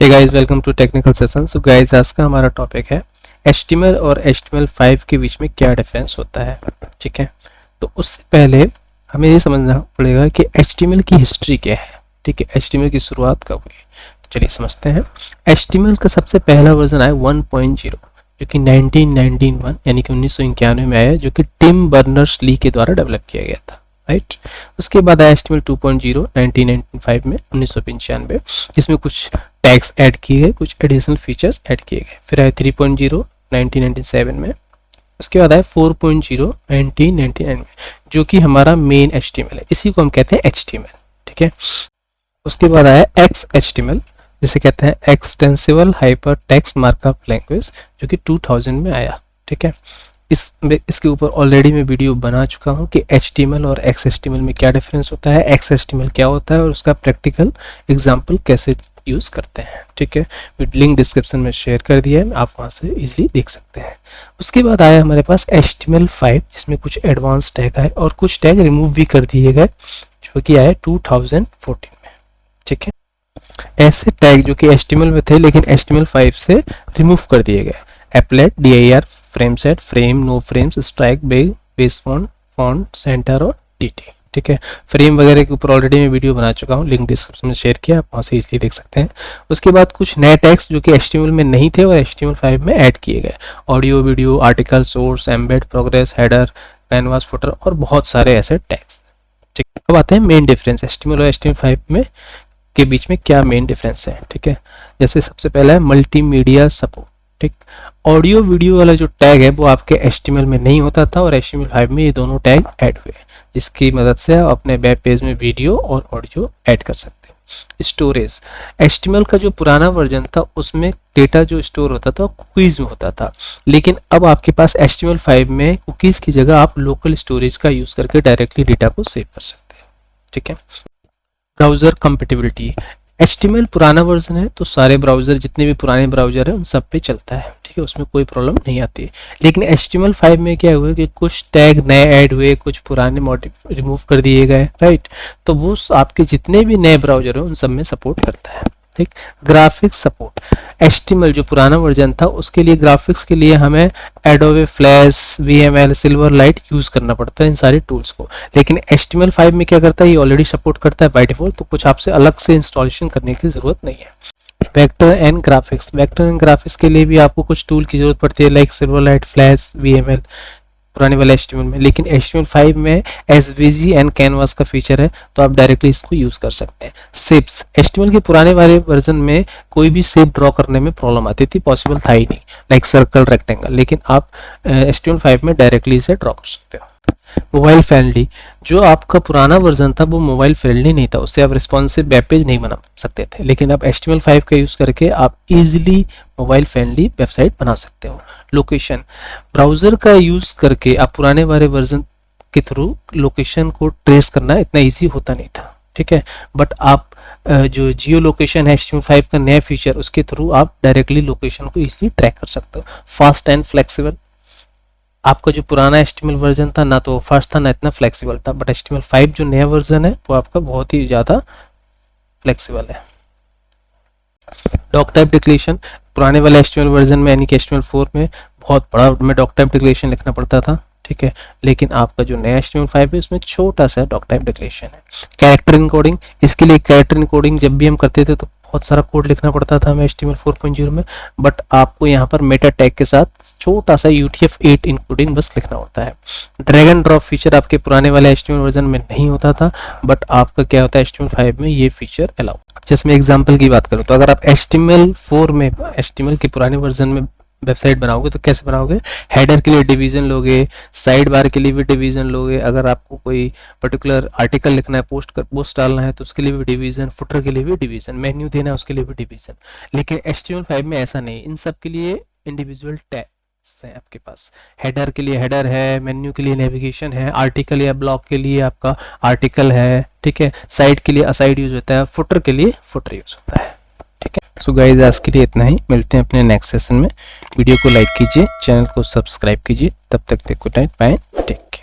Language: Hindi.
Hey guys, welcome to technical session. So guys, आज का हमारा टॉपिक है HTML और HTML5 के बीच में क्या डिफरेंस होता है। ठीक है, तो उससे पहले हमें ये समझना पड़ेगा कि HTML की हिस्ट्री क्या है। ठीक है, HTML की शुरुआत कब हुई, तो चलिए समझते हैं। HTML का सबसे पहला वर्जन आया 1.0 जो कि 1991 यानी कि 1991 में आया, जो कि टिम बर्नर्स-ली के द्वारा डेवलप किया गया था। राइट, उसके बाद आया HTML 2.0 1995 में 1995, जिसमें कुछ टैग्स ऐड किए गए, कुछ एडिशनल फीचर्स ऐड किए गए। फिर आया 3.0 1997 में, उसके बाद आया 4.0 1999 में, जो कि हमारा मेन HTML है, इसी को हम कहते हैं HTML। ठीक है, उसके बाद आया XHTML, जिसे कहते हैं extensible hyper text markup language, जो कि 2000 में आया। ठीक है, इसके ऊपर ऑलरेडी मैं वीडियो बना चुका हूं कि HTML और XHTML में क्या डिफरेंस होता है, XHTML क्या होता है और उसका प्रैक्टिकल एग्जांपल कैसे यूज करते हैं। ठीक है, लिंक डिस्क्रिप्शन में शेयर कर दिया है, आप वहां से इजीली देख सकते हैं। उसके बाद आया हमारे पास HTML5, जिसमें कुछ एडवांस टैग आए और कुछ टैग रिमूव भी कर दिए गए, जो कि आए 2014 में। ठीक है, ऐसे टैग जो कि HTML में थे लेकिन HTML5 से रिमूव कर दिए गए, applet, dir, frame set, frame, no frames, strike, big, base font, font, centre और टीटी। ठीक है, फ्रेम वगैरह के ऊपर ऑलरेडी मैं वीडियो बना चुका हूँ, लिंक डिस्क्रिप्शन में शेयर किया, आप वहाँ से इजीली देख सकते हैं। उसके बाद कुछ नए टैग्स जो कि HTML में नहीं थे और HTML5 में ऐड किए गए, audio, video, article, source, embed, progress, header, canvas, footer और बहुत सारे ऐसे टैग्स। ठीक है, अब आते हैं मेन डिफरेंस HTML और HTML5 में के बीच में क्या मेन डिफरेंस है। ठीक है, जैसे सबसे पहला है मल्टीमीडिया सपोर्ट। ठीक, ऑडियो वीडियो वाला जो टैग है वो आपके HTML में नहीं होता था और HTML5 में ये दोनों टैग ऐड हुए, जिसकी मदद से आप अपने वेब पेज में वीडियो और ऑडियो ऐड कर सकते हैं। स्टोरेज, HTML का जो पुराना वर्जन था उसमें डेटा जो स्टोर होता था कुकीज में होता था, लेकिन अब आपके पास HTML5 में कुकीज की जगह आप लोकल स्टोरेज का यूज करके डायरेक्टली डेटा को सेव कर सकते हैं। ठीक है, ब्राउजर कंपेटिबिलिटी, HTML पुराना वर्जन है तो सारे ब्राउजर, जितने भी पुराने ब्राउजर है उन सब पे चलता है। ठीक है, उसमें कोई प्रॉब्लम नहीं आती। लेकिन HTML5 में क्या हुआ कि कुछ टैग नए ऐड हुए, कुछ पुराने रिमूव कर दिए गए। राइट, तो वो आपके जितने भी नए ब्राउजर है उन सब में सपोर्ट करता है। ठीक, ग्राफिक्स सपोर्ट, HTML जो पुराना वर्जन था उसके लिए ग्राफिक्स के लिए हमें Adobe flash, VML, Silverlight use करना पड़ता है इन सारे टूल्स को, लेकिन HTML5 में क्या करता है, ये ऑलरेडी सपोर्ट करता है बाय डिफॉल्ट, तो कुछ आपसे अलग से इंस्टॉलेशन करने की जरूरत नहीं है। Vector and graphics, vector and graphics के लिए भी आपको कुछ टूल की जरूरत पड़ती है, लाइक सिल्वरलाइट, फ्लैश, VML पुराने वाले HTML में, लेकिन HTML5 में SVG एंड कैनवास का फीचर है तो आप डायरेक्टली इसको यूज कर सकते हैं। शेप्स, HTML के पुराने वाले वर्जन में कोई भी शेप ड्रॉ करने में प्रॉब्लम आती थी, पॉसिबल था ही नहीं, लाइक सर्कल, रेक्टेंगल, लेकिन आप HTML5 में डायरेक्टली इसे ड्रॉ कर सकते हो। मोबाइल फ्रेंडली, जो आपका पुराना वर्जन था वो मोबाइल फ्रेंडली नहीं था, उससे आप रिस्पॉन्सिव वेब पेज नहीं बना सकते थे, लेकिन अब HTML5 का यूज करके आप इजीली मोबाइल फ्रेंडली वेबसाइट बना सकते हो। लोकेशन, ब्राउजर का यूज करके आप पुराने वाले वर्जन के थ्रू लोकेशन को ट्रेस करना इतना इजी होता नहीं था। ठीक है, बट आप जो जियो लोकेशन है HTML5 का नया फीचर, उसके थ्रू आप डायरेक्टली लोकेशन को इजीली ट्रैक कर सकते हो। फास्ट एंड फ्लेक्सिबल, आपका जो पुराना HTML वर्जन था ना तो फास्ट था ना इतना फ्लेक्सिबल था, बट HTML5 जो नया वर्जन है वो आपका बहुत ही ज़्यादा फ्लेक्सिबल है। डॉक टाइप डिक्लेरेशन, पुराने वाले HTML वर्जन में यानी कि HTML4 में बहुत बड़ा में डॉक टाइप डिक्लेरेशन लिखना पड़ता था। ठीक है, लेकिन आपका जो नया HTML5 है उसमें छोटा सा डॉक टाइप डिक्लेरेशन है। कैरेक्टर इनकोडिंग, इसके लिए कैरेक्टर इनकोडिंग जब भी हम करते थे तो बहुत सारा कोड लिखना पड़ता था हमें HTML 4.0 में, बट आपको यहाँ पर मेटा टैग के साथ छोटा सा UTF-8 इनकोडिंग बस लिखना होता है। ड्रैग एंड ड्रॉप फीचर आपके पुराने वाले HTML वर्जन में नहीं होता था, बट आपका क्या होता है HTML5 में ये फीचर अलाउ। जैसे मैं एग्जांपल की बात करूँ तो अगर आप HTML4 में HTML के पुराने वर्जन में वेबसाइट बनाओगे तो कैसे बनाओगे, हेडर के लिए डिवीजन लोगे, साइड बार के लिए भी डिवीजन लोगे, अगर आपको कोई पर्टिकुलर आर्टिकल लिखना है, पोस्ट डालना है तो उसके लिए भी डिवीजन, फुटर के लिए भी डिवीजन, मेन्यू देना है उसके लिए भी डिवीजन। लेकिन HTML5 में ऐसा नहीं, इन सब के लिए इंडिविजुअल टैग्स है आपके पास। हेडर के लिए हेडर है, मेन्यू के लिए नेविगेशन है, आर्टिकल या ब्लॉग के लिए आपका आर्टिकल है। ठीक है, साइड के लिए असाइड यूज होता है, फुटर के लिए फुटर यूज होता है। ठीक है, सो गाइस आज के लिए इतना ही, मिलते हैं अपने नेक्स्ट सेशन में। वीडियो को लाइक कीजिए, चैनल को सब्सक्राइब कीजिए, तब तक good night, bye, take care.